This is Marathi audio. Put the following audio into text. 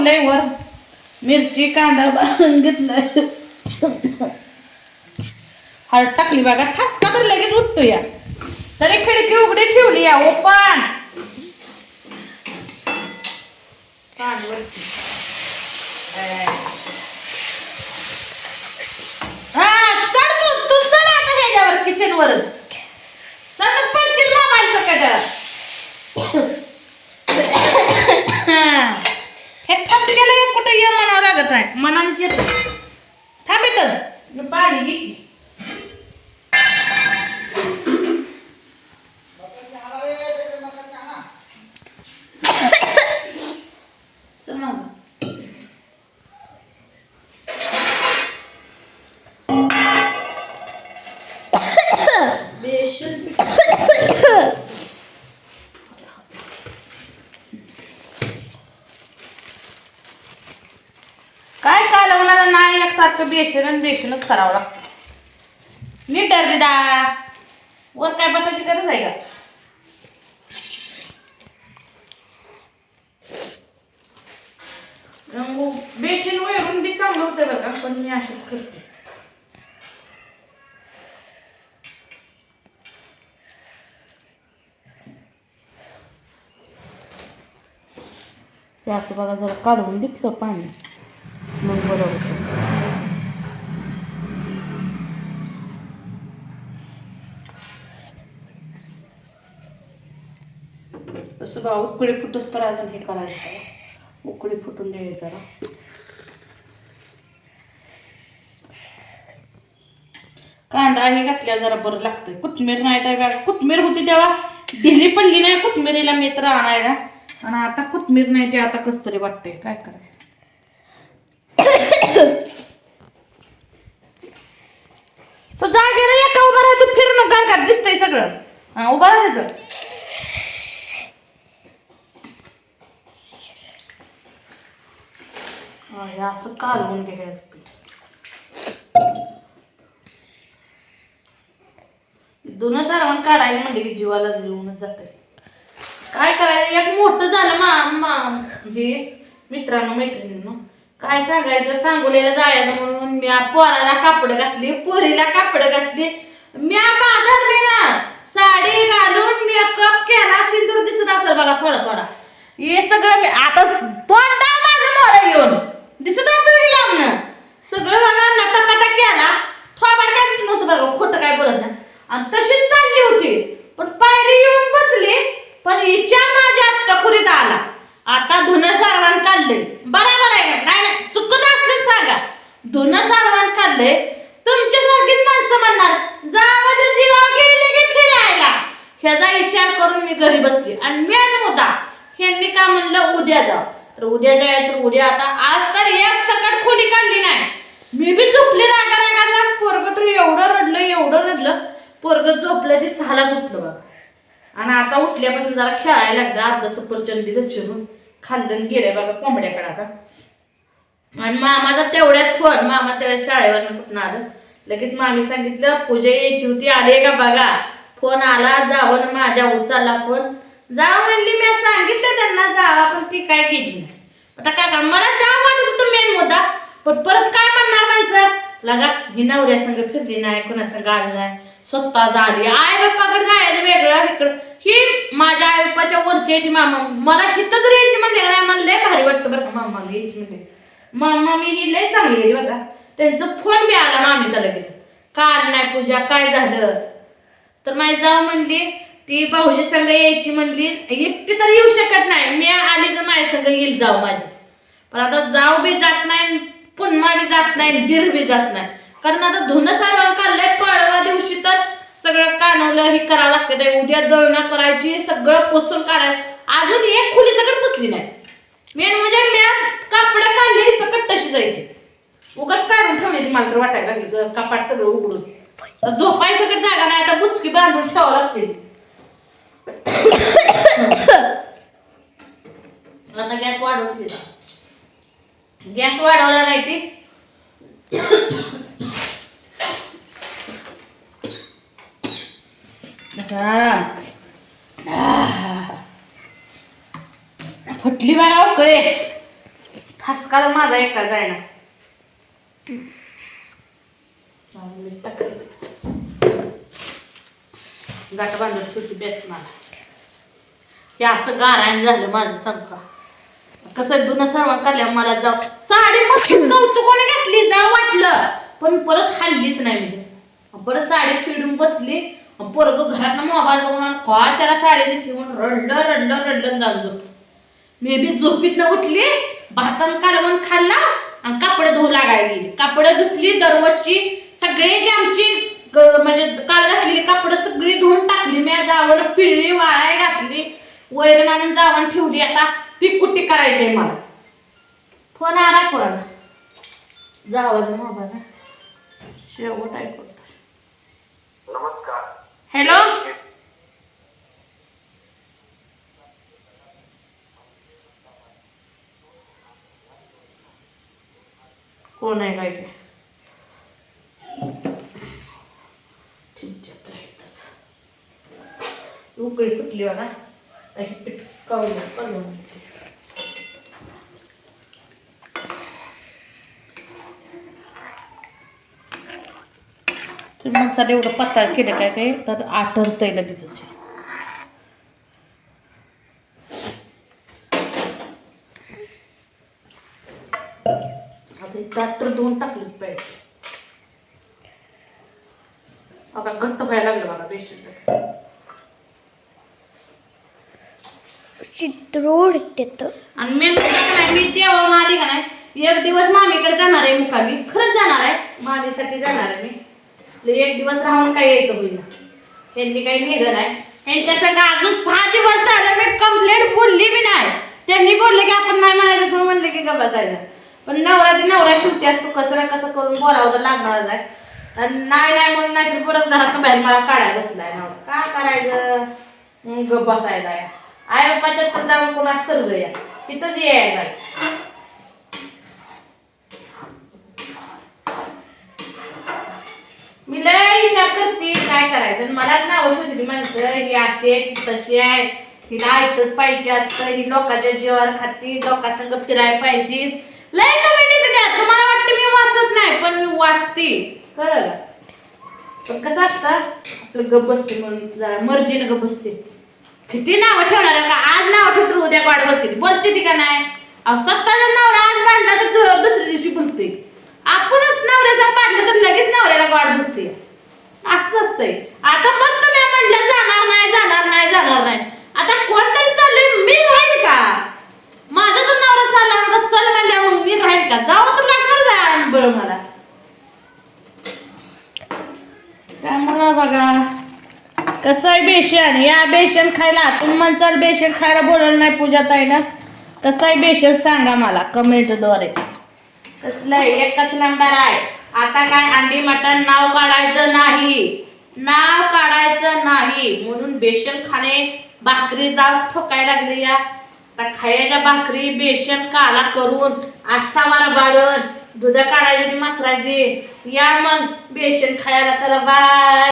टाकलंय वर मिरची कांदा बांधून घेतलाय हळद टाकली बघा ठसका तर लगेच उठतो या तरी खिडकी उघडी ठेवली या ओपन हा चढ तू चढ आता ह्याच्यावर किचन वर चढ पडशील मोबाईलचं कटार हे ठसकेला कुठे ये म्हणावं लागत नाही मनानेच येत थांबितच पाणी घे काय कालवणाला नाही एकसारखं बेशनच करावं लागतं नीट डरविदा वर काय बसायची गरज आहे का बेसन वरून बी चांगलं होतं बघा पण मी अशीच करते ते असं बघा जरा काढून दिसतं पाणी मग बरोबर असं बघा उकळी फुटूस तर अजून हे करायचं उकळी फुटून द्यायचं जरा कांदा हे घातल्यावर जरा बरं लागतंय कोथमीर नाही तर कोथमीर होती तेव्हा ढिली पडली नाही कोथमिरीला मी तर आणायला आणि आता कोथमीर नाही ते आता कसं तरी वाटतंय काय करायचं तो जागेला एका उभा राहायचं फिरून गारगार दिसतंय सगळं हा उभा राहायचं हे असं कालवून घ्यायचं दोन सारवण काढायला म्हणले की जीवाला जीवनच जाते काय करायचं एक मोठं झालं म्हणजे मित्रांनो मैत्रिणींनो काय सांगायचं सांगोलीला जायचं म्हणून मी पोराला कापड घातली पोरीला कापड घातली मी बाजारली ना साडी घालून मेकअप केला सिंदूर दिसत असेल बघा थोडा थोडा हे सगळं मी आता तोंडा माझं मोर येऊन दिसत असेल लावणं सगळं बघा नटापटा केला थोबाड काय नव्हतं बघा खोटं काय बोलत नाही आणि तशीच चालली होती पण पायरी येऊन बसली पण विचार माझ्या टकुरीत आला आता धुणं सारवण काढलंय बरोबर आहे नाही चुकत असलं सांगा धुणं सारवण काढलंय तुमच्यासारखीच माणसं म्हणणार जावाच्या जीवा गेले की फिरायला ह्याचा विचार करून मी घरी बसली आणि मेन मुद्दा ह्यांनी का म्हणलं उद्या जा तर उद्या जाय तर उद्या आता आज तर एक सकट खोली काढली नाही मी बी झोपले रागा रागा पोरग तर एवढं रडलं पोरग झोपलं ते 6लाच उठलं बघा आणि आता उठल्यापासून जरा खेळायला लागलं अर्धा सफरचंद दिलं चिरून खाल्लं गेलंय बघा कोंबड्याकडे आता आणि मामाचा तेवढ्यात फोन मामा त्या शाळेवरनं कुठून आलं लगेच मामी सांगितलं पूजा यायची होती आले का बघा फोन आला जावं माझ्या उचलला फोन जावं म्हणली मी सांगितलं त्यांना जावा पण ती काय गेली नाही आता काय मला जावं वाटत होतं मेन मुद्दा पण परत काय म्हणणार माणसं लगा ही नवऱ्या संग फिरली नाही कोणा संग आली नाही स्वतः झाली आई बाप्पाकडे जायचं वेगळं इकडं ही माझ्या आई बाप्पाच्या वरची आहे ती मामा मला हिथं जर यायची म्हणले नाही मला लय भारी वाटतं बरं का मामा यायची म्हणते मामा मी ही लय चांगली आहे बरं का त्यांचं फोन बी आला मामीचा लगेच काल नाही पूजा काय झालं तर माझी जाऊ म्हणली ती भाऊजी संग यायची म्हणली एकटी तर येऊ शकत नाही मी आली तर माझ्या संग येईल जाऊ माझी पण आता जाऊ बी जात नाही पुन्हा बी जात नाही दीर बी जात नाही कारण आता धुणं सारवण काढलंय पडवा दिवशी तर सगळं कानवलं हे करावं लागतं उद्या दळणं करायची सगळं पुसून काढायचं अजून एक खोली सगळं पुसली नाही मेन म्हणजे मी कापड काढली सकट तशी जायची उगाच काढून ठेवली ती मला तर वाटायला लागली कपाट सगळं उघडून झोपाय सगळं जागा नाही आता बुचकी बांधून ठेवावं लागते आता गॅस वाढवून गॅस वाढवला नाही ती फुटली बाळा उकळे हसकाला माझा एकटा जायना. गाठ बांधून ठेवते बेस्ट मला. हे असं गारायन झालं माझं सांग का. कसं धुणं सर्वांना काढल्या मला जाऊ साडी मस्त कौतुकाने घातली जाऊ वाटलं पण परत हल्लीच नाही मी. परत साडी फिडून बसली पोरग घरात मोबाईल बघून काय त्याला साडी दिसली म्हणून रडलं जाऊन झोप. मी बी झोपीत न उठली भातान कालवण खाल्ला आणि कापड धुवू लागायला गेली. कापड धुतली दररोजची सगळी आमची म्हणजे काल घातलेली कापड सगळी धुवून टाकली. मी जावण पिळली वाळाय घातली वैरण आणून जावण ठेवली. आता ती कुट्टी करायची आहे मला. फोन आला कोणाला जावं मोबाईल शेवट ऐकू. नमस्कार. हॅलो कोण आहे काय उकळी फुटली बघा. पीठ काढून तुम्ही म्हणता एवढं पातळ केलं काय ते तर आठवतंय लगेच. आता ट्रॅक्टर धुवून टाकलीच पाहिजे. आता घट्ट व्हायला लागलं मला बेसन. आणि मेन मी देवावरून आली का नाही एक दिवस मामीकडे जाणार आहे मुकामी. खरंच जाणार आहे मामीसाठी जाणार आहे मी. एक दिवस राहून काय यायचं होईल. त्यांनी काही नेलं नाही. यांच्या संग अजून 6 दिवस झालं मी कंप्लेंट बोलली बी नाही. त्यांनी बोलले की आपण नाही म्हणायचं पण म्हणले की गप्प बसायचं. पण नवरा शेवटी असतो कसं नाही कसं करून बोलावं तर लागणार आहे. आणि नाही म्हणून नाही तर परत घरात बाहेर मला काढायला बसलाय नवरा. का करायचं गप्प बसायला. आई बापाच्यात तर जाऊन कोणा सर्व या तिथंच यायला. मी लय विचार करते काय करायचं. मलाच नाव ठेवली माणसं ही अशी आहे ती तशी आहे. हिला ऐकतच पाहिजे असतं. ही लोकांच्या जीवावर खाती लोकांसंग फिरायला पाहिजे. लय कमेंट येते त्यात. तुम्हाला वाटतं मी वाचत नाही पण मी वाचते कळलं. पण कसं असतं आपलं गप बसते म्हणून जरा मर्जीनं गप बसते. किती नावं ठेवणार का. आज नाव ठेवतो उद्या वाट बसते बोलते ती का नाही. स्वतःचा नवरा आज मांडला तर दुसऱ्या दिवशी बोलते. आपणच नवऱ्याचा पाडलं तर लगेच नवऱ्याला वाट बसते. असं असतंय. आता मस्त मी म्हणलं जाणार नाही. आता कोणतरी चाललंय मी राहील का. माझा तर नवरा चालला ना तर चल म्हणल्यावर मी राहील का. जावं तर लागणार जाय बरं मला. त्यामुळं बघा कसं आहे बेसन. या बेसन खायला तुम्ही म्हणसाल बेसन खायला बोलवलं नाही पूजाताई ना. कसं आहे बेसन सांगा मला कमेंटद्वारे. कसलं आहे एकच नंबर आहे. आता काय अंडी मटण नाव काढायचं नाही म्हणून बेसन खाणे भाकरी जाऊन ठोकायला लागली. या आता खायच्या भाकरी बेसन काला करून आसावर बाळून दूध काढायची मसरायची. या मग बेसन खायला चला बाय.